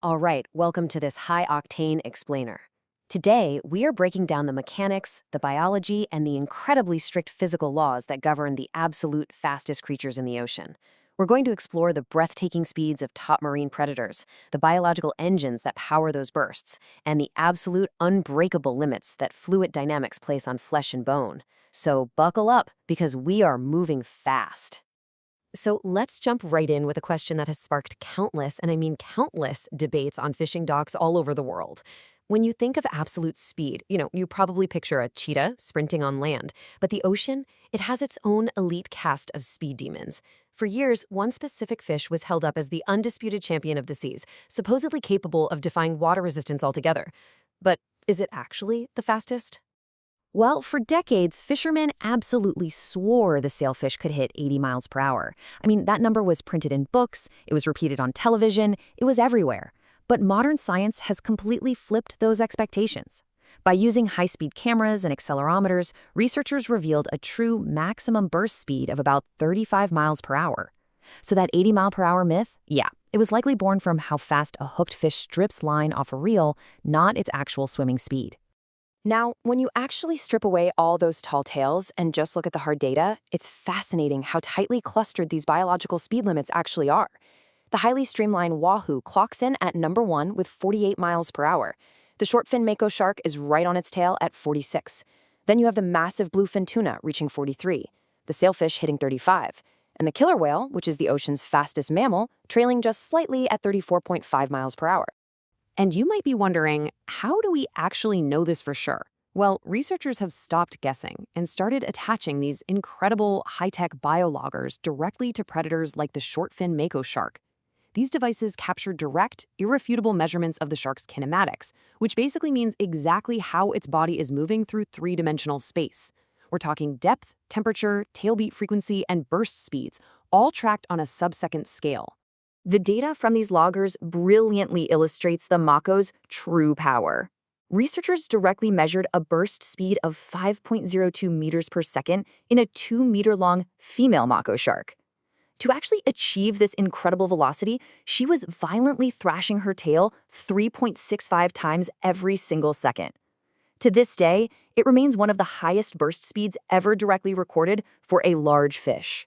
All right, welcome to this high-octane explainer. Today, we are breaking down the mechanics, the biology, and the incredibly strict physical laws that govern the absolute fastest creatures in the ocean. We're going to explore the breathtaking speeds of top marine predators, the biological engines that power those bursts, and the absolute unbreakable limits that fluid dynamics place on flesh and bone. So buckle up, because we are moving fast. So let's jump right in with a question that has sparked countless, and I mean countless, debates on fishing docks all over the world. When you think of absolute speed, you probably picture a cheetah sprinting on land, but the ocean, it has its own elite cast of speed demons. For years, one specific fish was held up as the undisputed champion of the seas, supposedly capable of defying water resistance altogether. But is it actually the fastest? Well, for decades, fishermen absolutely swore the sailfish could hit 80 miles per hour. I mean, that number was printed in books, it was repeated on television, it was everywhere. But modern science has completely flipped those expectations. By using high-speed cameras and accelerometers, researchers revealed a true maximum burst speed of about 35 miles per hour. So that 80-mile-per-hour myth, yeah, it was likely born from how fast a hooked fish strips line off a reel, not its actual swimming speed. Now, when you actually strip away all those tall tales and just look at the hard data, it's fascinating how tightly clustered these biological speed limits actually are. The highly streamlined wahoo clocks in at number 1 with 48 miles per hour. The shortfin mako shark is right on its tail at 46. Then you have the massive bluefin tuna reaching 43, the sailfish hitting 35, and the killer whale, which is the ocean's fastest mammal, trailing just slightly at 34.5 miles per hour. And you might be wondering, how do we actually know this for sure? Well, researchers have stopped guessing and started attaching these incredible high-tech biologgers directly to predators like the shortfin mako shark. These devices capture direct, irrefutable measurements of the shark's kinematics, which basically means exactly how its body is moving through three-dimensional space. We're talking depth, temperature, tailbeat frequency, and burst speeds, all tracked on a sub-second scale. The data from these loggers brilliantly illustrates the mako's true power. Researchers directly measured a burst speed of 5.02 meters per second in a 2-meter-long female mako shark. To actually achieve this incredible velocity, she was violently thrashing her tail 3.65 times every single second. To this day, it remains one of the highest burst speeds ever directly recorded for a large fish.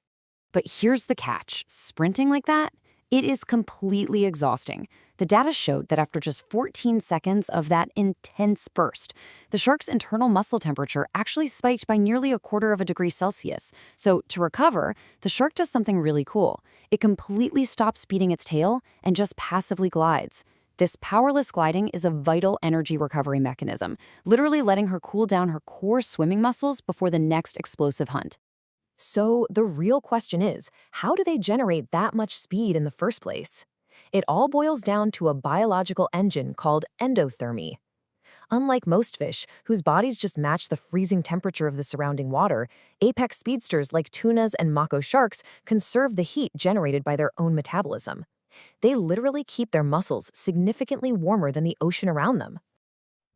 But here's the catch: sprinting like that? It is completely exhausting. The data showed that after just 14 seconds of that intense burst, the shark's internal muscle temperature actually spiked by nearly 1/4 degree Celsius. So to recover, the shark does something really cool. It completely stops beating its tail and just passively glides. This powerless gliding is a vital energy recovery mechanism, literally letting her cool down her core swimming muscles before the next explosive hunt. So the real question is, how do they generate that much speed in the first place? It all boils down to a biological engine called endothermy. Unlike most fish, whose bodies just match the freezing temperature of the surrounding water, apex speedsters like tunas and mako sharks conserve the heat generated by their own metabolism. They literally keep their muscles significantly warmer than the ocean around them.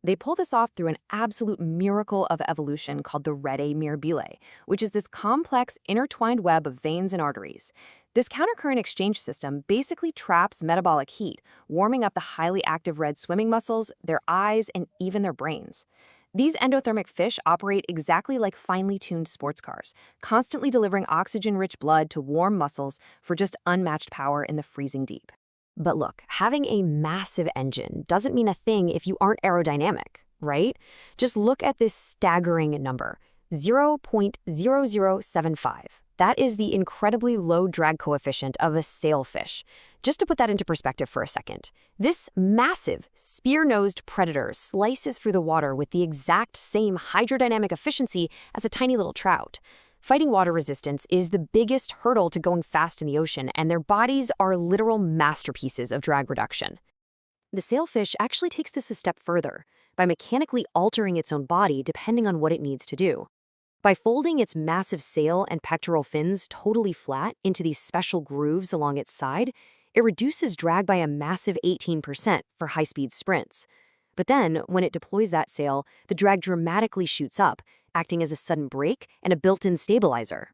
They pull this off through an absolute miracle of evolution called the rete mirabile, which is this complex, intertwined web of veins and arteries. This countercurrent exchange system basically traps metabolic heat, warming up the highly active red swimming muscles, their eyes, and even their brains. These endothermic fish operate exactly like finely tuned sports cars, constantly delivering oxygen-rich blood to warm muscles for just unmatched power in the freezing deep. But look, having a massive engine doesn't mean a thing if you aren't aerodynamic, right? Just look at this staggering number, 0.0075. That is the incredibly low drag coefficient of a sailfish. Just to put that into perspective for a second, this massive, spear-nosed predator slices through the water with the exact same hydrodynamic efficiency as a tiny little trout. Fighting water resistance is the biggest hurdle to going fast in the ocean, and their bodies are literal masterpieces of drag reduction. The sailfish actually takes this a step further by mechanically altering its own body depending on what it needs to do. By folding its massive sail and pectoral fins totally flat into these special grooves along its side, it reduces drag by a massive 18% for high-speed sprints. But then, when it deploys that sail, the drag dramatically shoots up, acting as a sudden brake and a built-in stabilizer.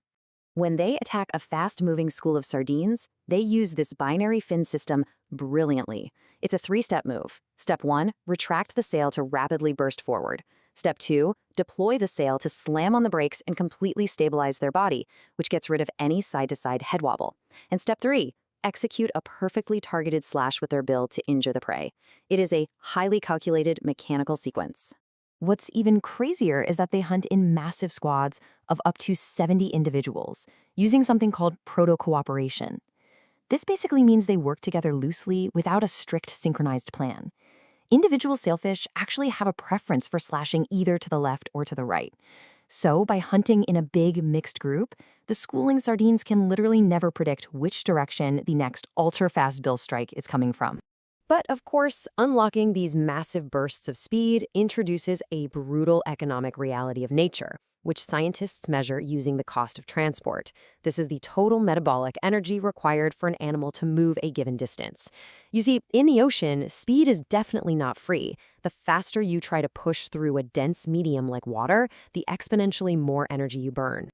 When they attack a fast-moving school of sardines, they use this binary fin system brilliantly. It's a three-step move. Step 1, retract the sail to rapidly burst forward. Step 2, deploy the sail to slam on the brakes and completely stabilize their body, which gets rid of any side-to-side head wobble. And Step 3, execute a perfectly targeted slash with their bill to injure the prey. It is a highly calculated mechanical sequence. What's even crazier is that they hunt in massive squads of up to 70 individuals, using something called proto-cooperation. This basically means they work together loosely without a strict synchronized plan. Individual sailfish actually have a preference for slashing either to the left or to the right. So, by hunting in a big mixed group, the schooling sardines can literally never predict which direction the next ultra-fast bill strike is coming from. But of course, unlocking these massive bursts of speed introduces a brutal economic reality of nature, which scientists measure using the cost of transport. This is the total metabolic energy required for an animal to move a given distance. You see, in the ocean, speed is definitely not free. The faster you try to push through a dense medium like water, the exponentially more energy you burn.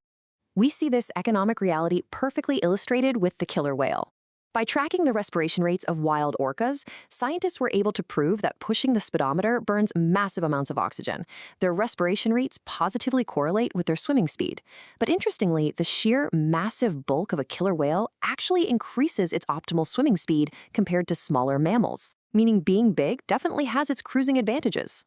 We see this economic reality perfectly illustrated with the killer whale. By tracking the respiration rates of wild orcas, scientists were able to prove that pushing the speedometer burns massive amounts of oxygen. Their respiration rates positively correlate with their swimming speed. But interestingly, the sheer massive bulk of a killer whale actually increases its optimal swimming speed compared to smaller mammals, meaning being big definitely has its cruising advantages.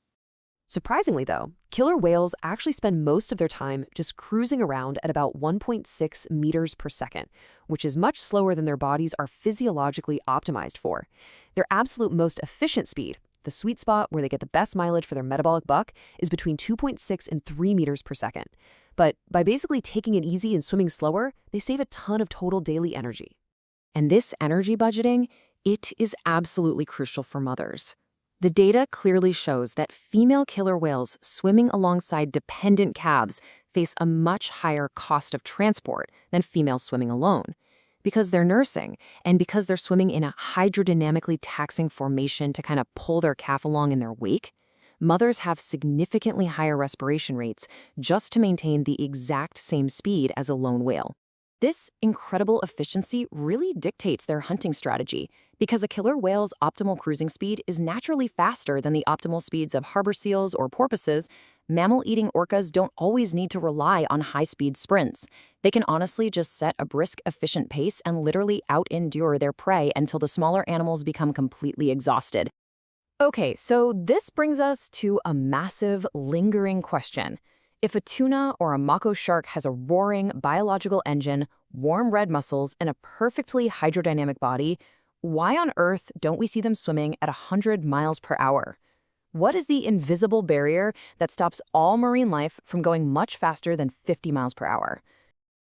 Surprisingly, though, killer whales actually spend most of their time just cruising around at about 1.6 meters per second, which is much slower than their bodies are physiologically optimized for. Their absolute most efficient speed, the sweet spot where they get the best mileage for their metabolic buck, is between 2.6 and 3 meters per second. But by basically taking it easy and swimming slower, they save a ton of total daily energy. And this energy budgeting, it is absolutely crucial for mothers. The data clearly shows that female killer whales swimming alongside dependent calves face a much higher cost of transport than females swimming alone. Because they're nursing, and because they're swimming in a hydrodynamically taxing formation to kind of pull their calf along in their wake, mothers have significantly higher respiration rates just to maintain the exact same speed as a lone whale. This incredible efficiency really dictates their hunting strategy, because a killer whale's optimal cruising speed is naturally faster than the optimal speeds of harbor seals or porpoises. Mammal-eating orcas don't always need to rely on high-speed sprints. They can honestly just set a brisk, efficient pace and literally out-endure their prey until the smaller animals become completely exhausted. Okay, so this brings us to a massive, lingering question. If a tuna or a mako shark has a roaring biological engine, warm red muscles, and a perfectly hydrodynamic body, why on earth don't we see them swimming at 100 miles per hour? What is the invisible barrier that stops all marine life from going much faster than 50 miles per hour?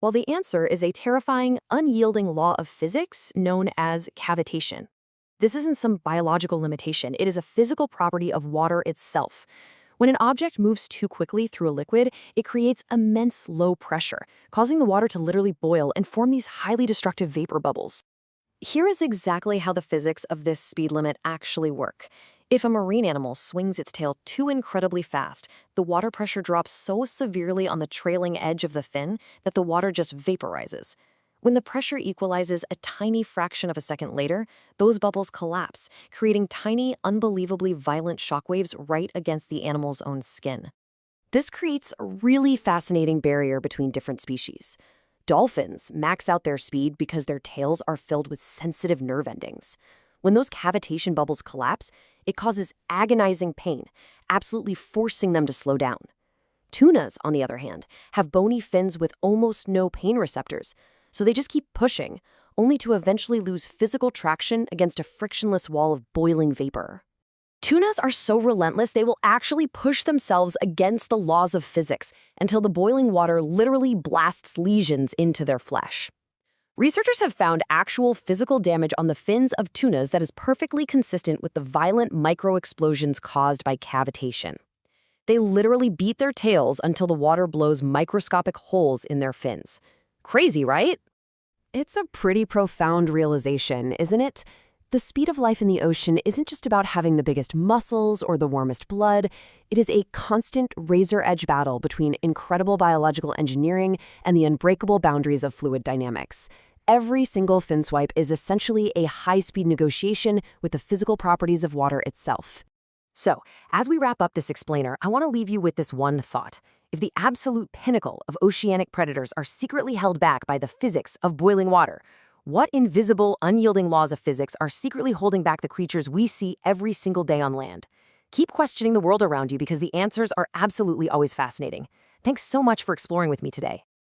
Well, the answer is a terrifying, unyielding law of physics known as cavitation. This isn't some biological limitation. It is a physical property of water itself. When an object moves too quickly through a liquid, it creates immense low pressure, causing the water to literally boil and form these highly destructive vapor bubbles. Here is exactly how the physics of this speed limit actually work. If a marine animal swings its tail too incredibly fast, the water pressure drops so severely on the trailing edge of the fin that the water just vaporizes. When the pressure equalizes a tiny fraction of a second later, those bubbles collapse, creating tiny, unbelievably violent shockwaves right against the animal's own skin. This creates a really fascinating barrier between different species. Dolphins max out their speed because their tails are filled with sensitive nerve endings. When those cavitation bubbles collapse, it causes agonizing pain, absolutely forcing them to slow down. Tunas, on the other hand, have bony fins with almost no pain receptors, so they just keep pushing, only to eventually lose physical traction against a frictionless wall of boiling vapor. Tunas are so relentless they will actually push themselves against the laws of physics until the boiling water literally blasts lesions into their flesh. Researchers have found actual physical damage on the fins of tunas that is perfectly consistent with the violent microexplosions caused by cavitation. They literally beat their tails until the water blows microscopic holes in their fins. Crazy, right? It's a pretty profound realization, isn't it? The speed of life in the ocean isn't just about having the biggest muscles or the warmest blood. It is a constant razor-edge battle between incredible biological engineering and the unbreakable boundaries of fluid dynamics. Every single fin swipe is essentially a high-speed negotiation with the physical properties of water itself. So, as we wrap up this explainer, I want to leave you with this one thought. If the absolute pinnacle of oceanic predators are secretly held back by the physics of boiling water, what invisible, unyielding laws of physics are secretly holding back the creatures we see every single day on land? Keep questioning the world around you because the answers are absolutely always fascinating. Thanks so much for exploring with me today.